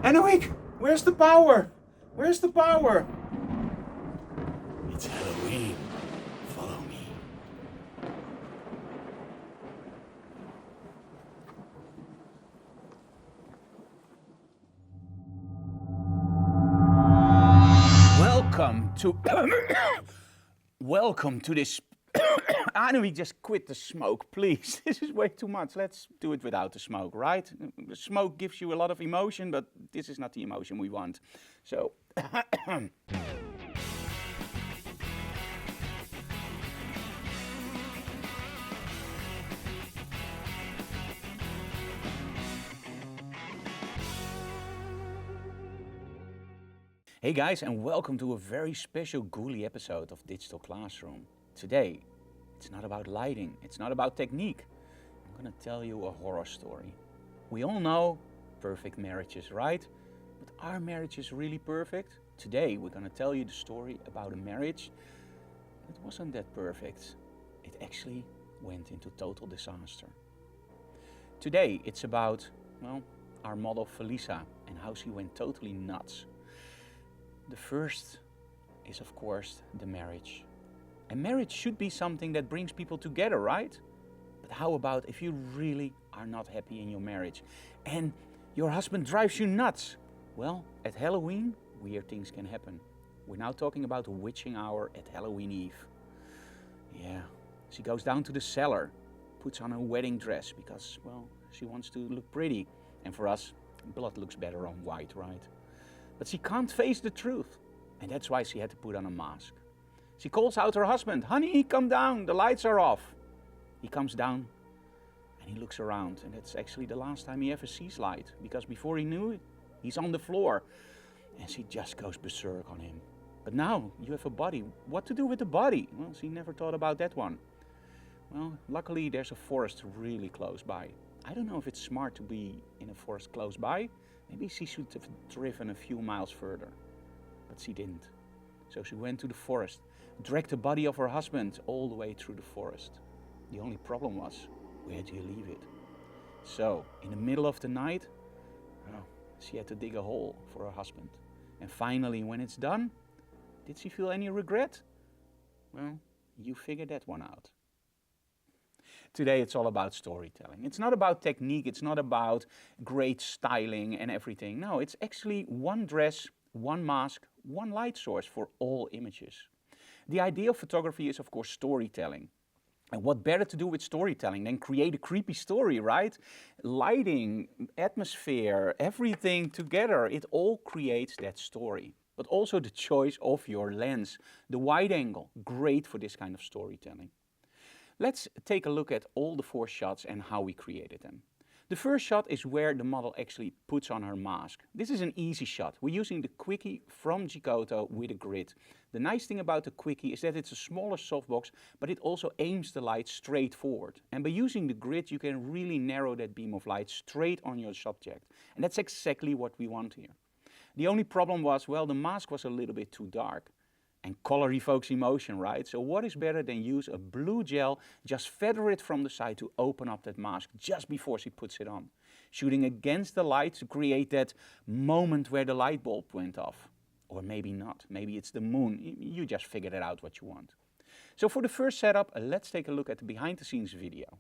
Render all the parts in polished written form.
Anouk, where's the power? Where's the power? It's Halloween. Follow me. Welcome to this. Anouk, just quit the smoke, please. This is way too much. Let's do it without the smoke, right? The smoke gives you a lot of emotion, but this is not the emotion we want. So. Hey guys, and welcome to a very special Ghoulie episode of Digital Classroom. Today, it's not about lighting, it's not about technique. I'm gonna tell you a horror story. We all know perfect marriages, right? But are marriages really perfect? Today, we're gonna tell you the story about a marriage that wasn't that perfect. It actually went into total disaster. Today, it's about, well, our model Felisa and how she went totally nuts. The first is, of course, the marriage. And marriage should be something that brings people together, right? But how about if you really are not happy in your marriage and your husband drives you nuts? Well, at Halloween, weird things can happen. We're now talking about the witching hour at Halloween Eve. Yeah, she goes down to the cellar, puts on her wedding dress because, well, she wants to look pretty. And for us, blood looks better on white, right? But she can't face the truth, and that's why she had to put on a mask. She calls out her husband, "Honey, come down, the lights are off." He comes down, and he looks around, and that's actually the last time he ever sees light, because before he knew it, he's on the floor, and she just goes berserk on him. But now, you have a body. What to do with the body? Well, she never thought about that one. Well, luckily there's a forest really close by. I don't know if it's smart to be in a forest close by. Maybe she should have driven a few miles further, but she didn't. So she went to the forest, dragged the body of her husband all the way through the forest. The only problem was, where do you leave it? So, in the middle of the night, well, she had to dig a hole for her husband. And finally, when it's done, did she feel any regret? Well, you figured that one out. Today it's all about storytelling. It's not about technique, it's not about great styling and everything. No, it's actually one dress, one mask, one light source for all images. The idea of photography is, of course, storytelling. And what better to do with storytelling than create a creepy story, right? Lighting, atmosphere, everything together, it all creates that story. But also the choice of your lens, the wide angle, great for this kind of storytelling. Let's take a look at all the 4 shots and how we created them. The first shot is where the model actually puts on her mask. This is an easy shot. We're using the Quickie from Giotto with a grid. The nice thing about the Quickie is that it's a smaller softbox, but it also aims the light straight forward. And by using the grid, you can really narrow that beam of light straight on your subject. And that's exactly what we want here. The only problem was, well, the mask was a little bit too dark. And color evokes emotion, right? So what is better than use a blue gel, just feather it from the side to open up that mask just before she puts it on. Shooting against the light to create that moment where the light bulb went off. Or maybe not, maybe it's the moon. You just figured it out what you want. So for the first setup, let's take a look at the behind the scenes video.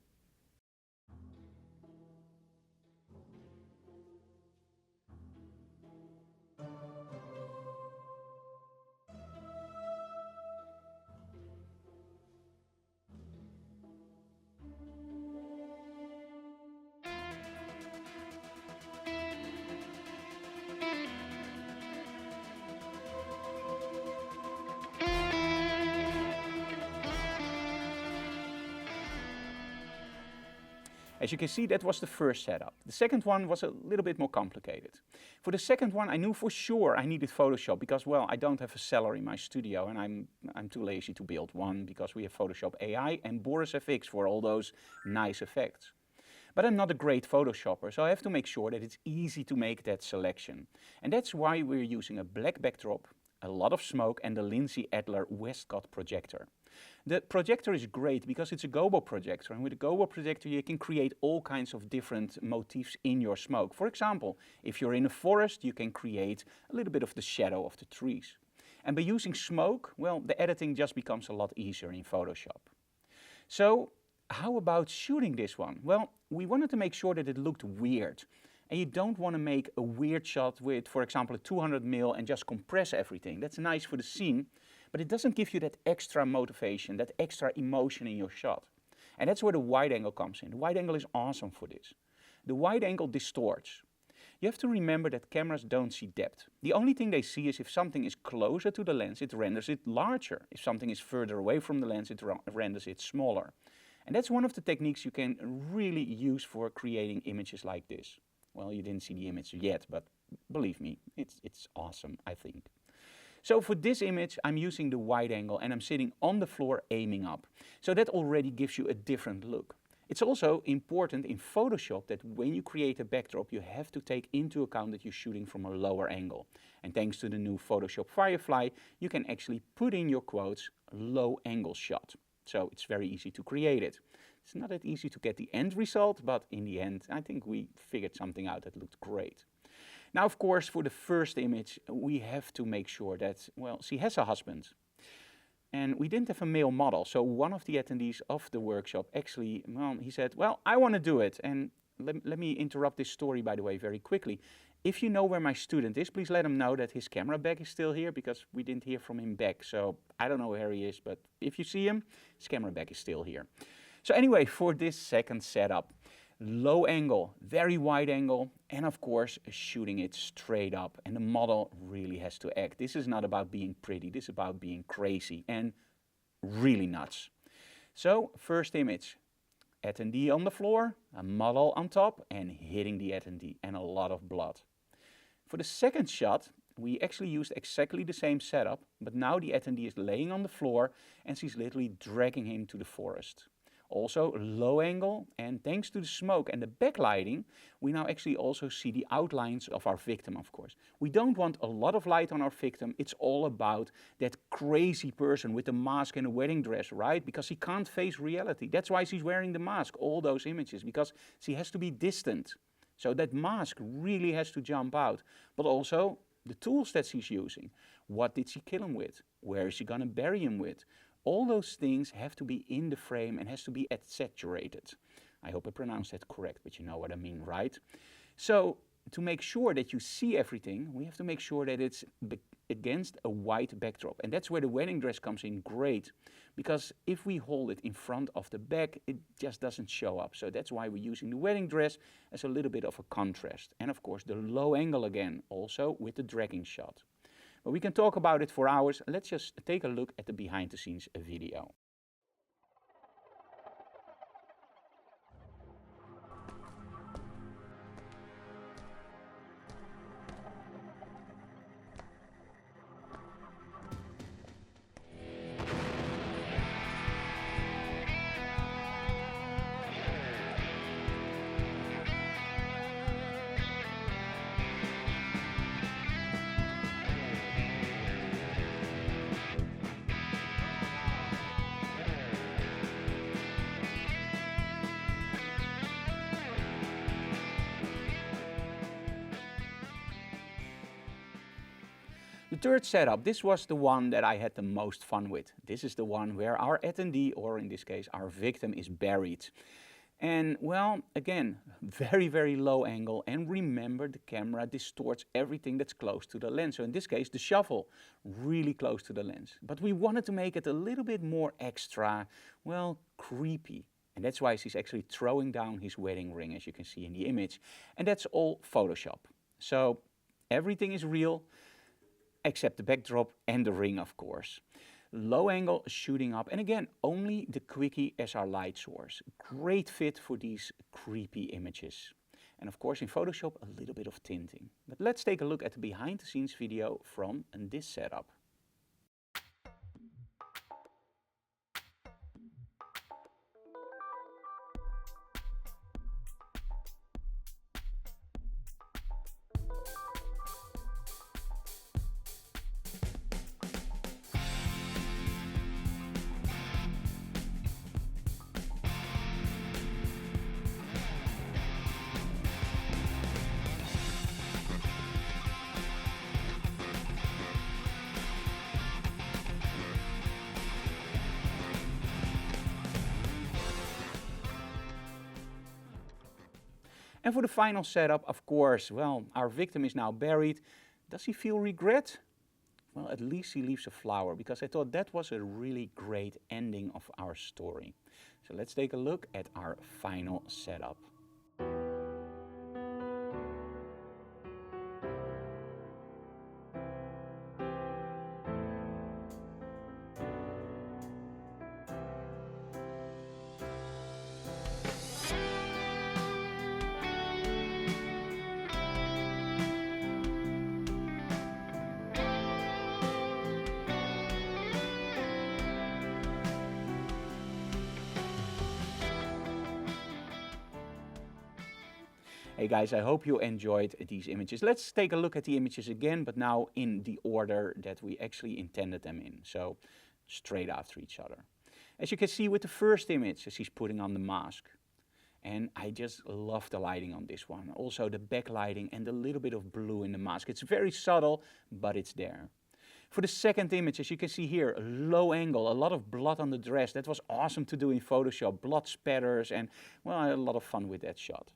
As you can see, that was the first setup. The second one was a little bit more complicated. For the second one, I knew for sure I needed Photoshop because, well, I don't have a cellar in my studio and I'm too lazy to build one because we have Photoshop AI and Boris FX for all those nice effects. But I'm not a great Photoshopper, so I have to make sure that it's easy to make that selection. And that's why we're using a black backdrop, a lot of smoke and the Lindsay Adler Westcott projector. The projector is great because it's a gobo projector, and with a gobo projector you can create all kinds of different motifs in your smoke. For example, if you're in a forest, you can create a little bit of the shadow of the trees. And by using smoke, well, the editing just becomes a lot easier in Photoshop. So how about shooting this one? Well, we wanted to make sure that it looked weird. And you don't want to make a weird shot with, for example, a 200mm and just compress everything. That's nice for the scene, but it doesn't give you that extra motivation, that extra emotion in your shot. And that's where the wide angle comes in. The wide angle is awesome for this. The wide angle distorts. You have to remember that cameras don't see depth. The only thing they see is if something is closer to the lens, it renders it larger. If something is further away from the lens, it renders it smaller. And that's one of the techniques you can really use for creating images like this. Well, you didn't see the image yet, but believe me, it's awesome, I think. So for this image, I'm using the wide angle and I'm sitting on the floor aiming up. So that already gives you a different look. It's also important in Photoshop that when you create a backdrop, you have to take into account that you're shooting from a lower angle. And thanks to the new Photoshop Firefly, you can actually put in your quotes, low angle shot. So it's very easy to create it. It's not that easy to get the end result, but in the end, I think we figured something out that looked great. Now, of course, for the first image, we have to make sure that, well, she has a husband. And we didn't have a male model, so one of the attendees of the workshop actually, well, he said, well, I want to do it. And let me interrupt this story, by the way, very quickly. If you know where my student is, please let him know that his camera bag is still here, because we didn't hear from him back. So I don't know where he is, but if you see him, his camera bag is still here. So anyway, for this second setup, low angle, very wide angle, and of course shooting it straight up. And the model really has to act. This is not about being pretty, this is about being crazy and really nuts. So first image, attendee on the floor, a model on top and hitting the attendee, and a lot of blood. For the second shot, we actually used exactly the same setup, but now the attendee is laying on the floor and she's literally dragging him to the forest. Also low angle, and thanks to the smoke and the backlighting, we now actually also see the outlines of our victim, of course. We don't want a lot of light on our victim. It's all about that crazy person with the mask and a wedding dress, right? Because he can't face reality. That's why she's wearing the mask, all those images, because she has to be distant. So that mask really has to jump out. But also the tools that she's using. What did she kill him with? Where is she gonna bury him with? All those things have to be in the frame and has to be saturated. I hope I pronounced that correct, but you know what I mean, right? So to make sure that you see everything, we have to make sure that it's against a white backdrop. And that's where the wedding dress comes in great, because if we hold it in front of the back, it just doesn't show up. So that's why we're using the wedding dress as a little bit of a contrast. And of course the low angle again, also with the dragging shot. But we can talk about it for hours. Let's just take a look at the behind the scenes video. The third setup, this was the one that I had the most fun with. This is the one where our attendee, or in this case our victim, is buried. And well, again, very, very low angle, and remember the camera distorts everything that's close to the lens. So in this case, the shovel, really close to the lens. But we wanted to make it a little bit more extra, well, creepy. And that's why she's actually throwing down his wedding ring, as you can see in the image. And that's all Photoshop. So everything is real, except the backdrop and the ring, of course. Low angle shooting up, and again, only the quickie as our light source. Great fit for these creepy images. And of course in Photoshop, a little bit of tinting. But let's take a look at the behind the scenes video from this setup. And for the final setup, of course, well, our victim is now buried. Does he feel regret? Well, at least he leaves a flower, because I thought that was a really great ending of our story. So let's take a look at our final setup. Hey guys, I hope you enjoyed these images. Let's take a look at the images again, but now in the order that we actually intended them in. So straight after each other. As you can see with the first image, as he's putting on the mask. And I just love the lighting on this one. Also the backlighting and the little bit of blue in the mask. It's very subtle, but it's there. For the second image, as you can see here, a low angle, a lot of blood on the dress. That was awesome to do in Photoshop. Blood spatters and, well, I had a lot of fun with that shot.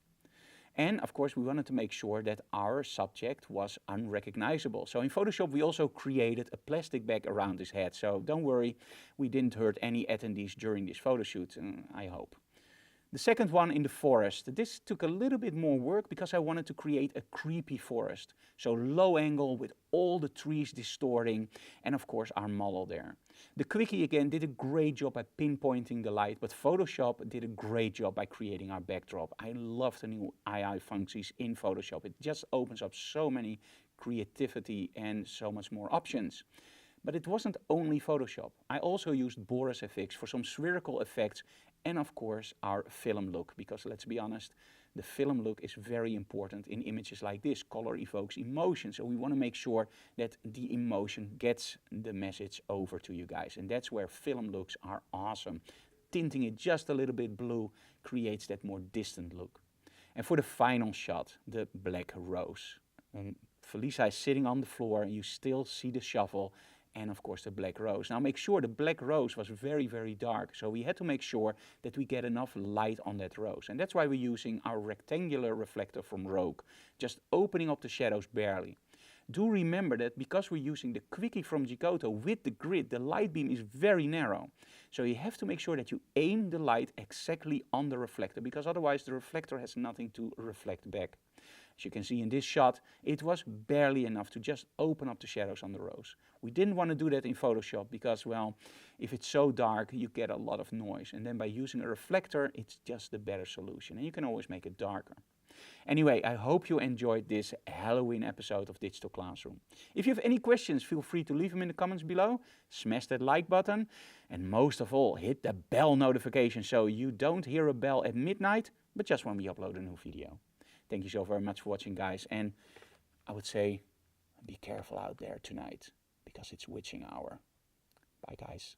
And of course we wanted to make sure that our subject was unrecognizable. So in Photoshop we also created a plastic bag around his head. So don't worry, we didn't hurt any attendees during this photo shoot, I hope. The second one in the forest. This took a little bit more work because I wanted to create a creepy forest. So low angle with all the trees distorting and of course our model there. The Quickie again did a great job at pinpointing the light, but Photoshop did a great job by creating our backdrop. I love the new AI functions in Photoshop. It just opens up so many creativity and so much more options. But it wasn't only Photoshop. I also used Boris FX for some spherical effects and of course our film look, because let's be honest, the film look is very important in images like this. Color evokes emotion, so we want to make sure that the emotion gets the message over to you guys, and that's where film looks are awesome. Tinting it just a little bit blue creates that more distant look. And for the final shot, the black rose. Felisa is sitting on the floor and you still see the shovel and of course the black rose. Now make sure the black rose was very, very dark. So we had to make sure that we get enough light on that rose. And that's why we're using our rectangular reflector from Rogue, just opening up the shadows barely. Do remember that because we're using the Quickie from Giotto with the grid, the light beam is very narrow. So you have to make sure that you aim the light exactly on the reflector, because otherwise the reflector has nothing to reflect back. As you can see in this shot, it was barely enough to just open up the shadows on the rose. We didn't want to do that in Photoshop because, well, if it's so dark, you get a lot of noise. And then by using a reflector, it's just the better solution. And you can always make it darker. Anyway, I hope you enjoyed this Halloween episode of Digital Classroom. If you have any questions, feel free to leave them in the comments below. Smash that like button. And most of all, hit the bell notification so you don't hear a bell at midnight, but just when we upload a new video. Thank you so very much for watching, guys. And I would say, be careful out there tonight because it's witching hour. Bye, guys.